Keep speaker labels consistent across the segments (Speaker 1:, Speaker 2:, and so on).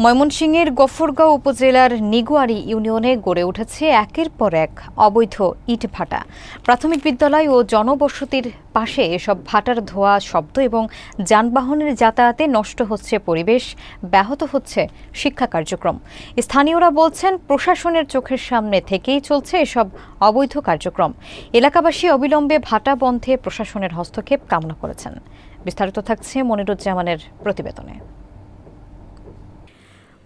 Speaker 1: ময়মনসিংহের গফরগাঁও উপজেলার নিগুয়ারি ইউনিয়নে গড়ে উঠেছে একের পর এক অবৈধ ইটভাটা। প্রাথমিক বিদ্যালয় ও জনবসতির পাশে এসব ভাটার ধোঁয়া, শব্দ এবং যানবাহনের যাতায়াতে নষ্ট হচ্ছে পরিবেশ, ব্যাহত হচ্ছে শিক্ষা কার্যক্রম। স্থানীয়রা বলছেন, প্রশাসনের চোখের সামনে থেকেই চলছে এসব অবৈধ কার্যক্রম। এলাকাবাসী অবিলম্বে ভাটা বন্ধে প্রশাসনের হস্তক্ষেপ কামনা করেছেন। বিস্তারিত থাকছে মনিরুজ্জামানের প্রতিবেদনে।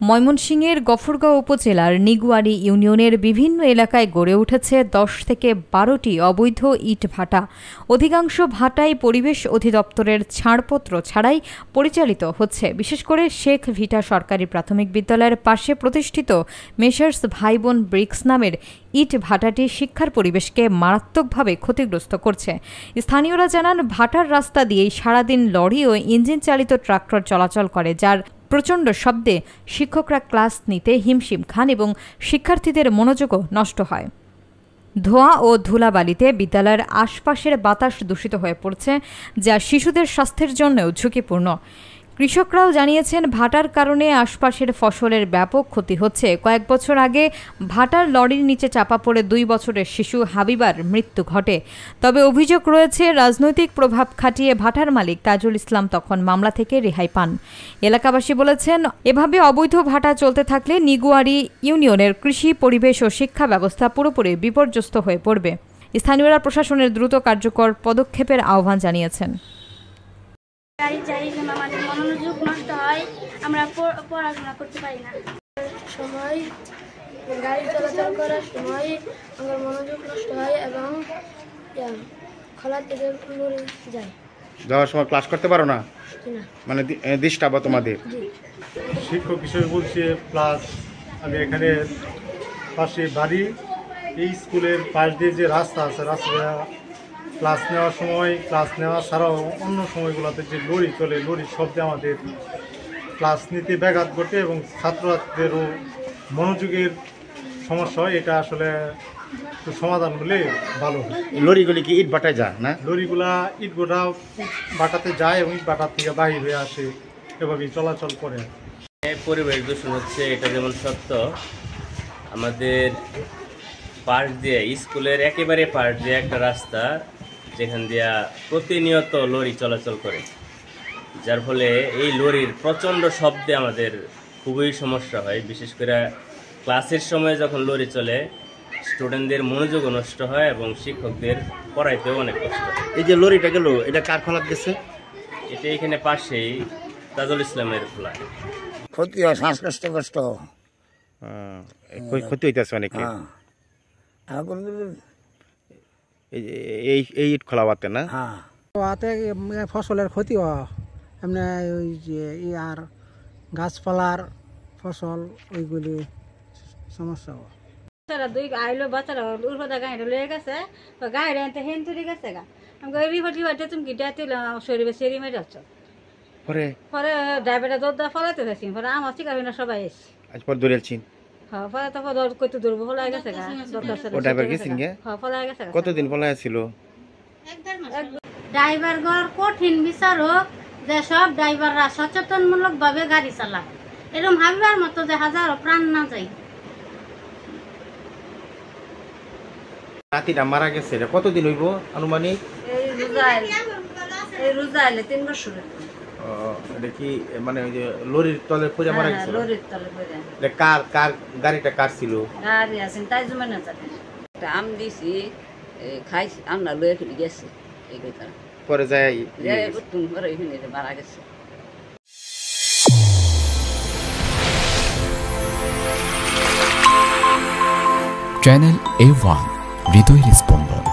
Speaker 1: ময়মনসিংহের গফরগাঁও উপজেলার নিগুয়ারি ইউনিয়নের বিভিন্ন এলাকায় গড়ে উঠেছে 10 থেকে 12টি অবৈধ ইট ভাটা। অধিকাংশ ভাটাই পরিবেশ অধিদপ্তরের ছাড়পত্র ছাড়াই পরিচালিত হচ্ছে। বিশেষ করে শেখ ভিটা সরকারি প্রাথমিক বিদ্যালয়ের পাশে প্রতিষ্ঠিত মেসার্স ভাইবোন ব্রিক্স নামের ইট ভাটাটি শিক্ষার পরিবেশকে মারাত্মকভাবে ক্ষতিগ্রস্ত করছে। স্থানীয়রা জানান, ভাটার রাস্তা দিয়েই সারাদিন লরি ও ইঞ্জিন চালিত ট্রাক্টর চলাচল করে, যার প্রচণ্ড শব্দে শিক্ষকরা ক্লাস নিতে হিমশিম খান এবং শিক্ষার্থীদের মনোযোগও নষ্ট হয়। ধোঁয়া ও ধুলাবালিতে বিদ্যালয়ের আশপাশের বাতাস দূষিত হয়ে পড়ছে, যা শিশুদের স্বাস্থ্যের জন্যও ঝুঁকিপূর্ণ। কৃষকরাও জানিয়েছেন, ভাটার কারণে আশপাশের ফসলের ব্যাপক ক্ষতি হচ্ছে। কয়েক বছর আগে ভাটার লরির নিচে চাপা পড়ে 2 বছরের শিশু হাবিবার মৃত্যু ঘটে। তবে অভিযোগ রয়েছে, রাজনৈতিক প্রভাব খাটিয়ে ভাটার মালিক তাজুল ইসলাম তখন মামলা থেকে রেহাই পান। এলাকাবাসী বলেছেন, এভাবে অবৈধ ভাটা চলতে থাকলে নিগুয়ারি ইউনিয়নের কৃষি, পরিবেশ ও শিক্ষা ব্যবস্থা পুরোপুরি বিপর্যস্ত হয়ে পড়বে। স্থানীয়রা প্রশাসনের দ্রুত কার্যকর পদক্ষেপের আহ্বান জানিয়েছেন।
Speaker 2: গাড়ি চালিয়ে আমাদের মনোযোগ নষ্ট হয়, আমরা পড়াশোনা করতে পারি না। সময় গাড়ি চলাচল করার সময় আমার মনোযোগ নষ্ট হয় এবং খোলা থেকে লড়ে যায়।
Speaker 3: যাওয়ার সময় ক্লাস করতে পারো না, মানে ডিস্টার্ব তোমাদের?
Speaker 4: শিক্ষক হিসেবে বলছি, প্লাস আমি এখানে পাশে বাড়ি, এই স্কুলের পাশ দিয়ে যে রাস্তা আছে, রাস্তাটা ক্লাস নেওয়ার সময়, ক্লাস নেওয়া ছাড়াও অন্য সময়গুলোতে যে লরি চলে, লরির শব্দে আমাদের ক্লাস নিতে ব্যাঘাত ঘটে এবং ছাত্রছাত্রীদেরও মনোযোগের সমস্যা হয়। এটা আসলে একটু সমাধান হলে ভালো হয়।
Speaker 3: লরিগুলি কি ইট ভাটায় যায় না?
Speaker 4: লরিগুলা ইট ভাটাতে যায় এবং ইট ভাটার থেকে বাহির হয়ে আসে, এভাবেই চলাচল করে।
Speaker 5: পরিবেশ দূষণ হচ্ছে, এটা যেমন সত্য। আমাদের পাশ দিয়ে, স্কুলের একেবারে পাশ দিয়ে একটা রাস্তা, যেখান দিয়া প্রতিনিয়ত লরি চলাচল করে, যার ফলে এই লরির প্রচণ্ড শব্দে আমাদের খুবই সমস্যা হয়। বিশেষ করে ক্লাসের সময় যখন লরি চলে, স্টুডেন্টদের মনোযোগও নষ্ট হয় এবং শিক্ষকদের পড়াইতেও অনেক কষ্ট হয়।
Speaker 3: এই যে লরিটা গেল, এটা কার খোলা গেছে?
Speaker 5: এটা এখানে পাশেই তাজুল ইসলামের খোলা।
Speaker 6: ক্ষতি হয়, শ্বাসকষ্ট কষ্ট
Speaker 3: ক্ষতি হইতেছে অনেকে। এই ইট খোলা বাতে না,
Speaker 7: ফসলের ক্ষতি হয় এমনি, ওই যে আর গাছপালার ফসল ওইগুলি সমস্যা হয়।
Speaker 8: দুই আইলো বাচ্চারা উর্বরতা গাড়ি লয়ে গেছে, গাড়ি আনতে হেন তুলে গেছে গা। আমি রিভার্টি তুমি কি ডাইতে শরীরে সেরি মেরে যাচ্ছ। পরে ড্রাইভারটা দৌড় ফলাতে যাচ্ছি, পরে আমার শিকার হই না সবাই এসে
Speaker 3: আজ পর দৌড়ালছেন।
Speaker 8: হ্যাঁ, পরে তো কত দূর ফলাই গেছে গা।
Speaker 3: কতদিন ফলাই ছিল?
Speaker 2: ড্রাইভার গর কঠিন বিচার হোক, যে সব ড্রাইভাররা সচেতনমূলক ভাবে গাড়ি চালাক, এরকম ভাবিবার মতো যে হাজারো প্রাণ না যায়।
Speaker 3: রাতিটা মারা গেছে, এটা কতদিন হইব আনুমানিক?
Speaker 8: এই রোজা আইলে 3 বছর।
Speaker 3: এটা কি মানে ওই যে লরির তলে পড়ে মারা গেছে?
Speaker 8: লরির তলে পড়ে।
Speaker 3: এটা কার গাড়িটা কার ছিল?
Speaker 8: গাড়ি আছে তাই জমানা জানে।
Speaker 9: এটা আম দিছি, খাইছি, আমরা লয়ে ফেলে গেছে। এই কথা
Speaker 3: পরে যায়
Speaker 9: তুমি পরে এখানে মারা গেছে।
Speaker 10: চ্যানেল A1 হৃদয়ের স্পন্দন।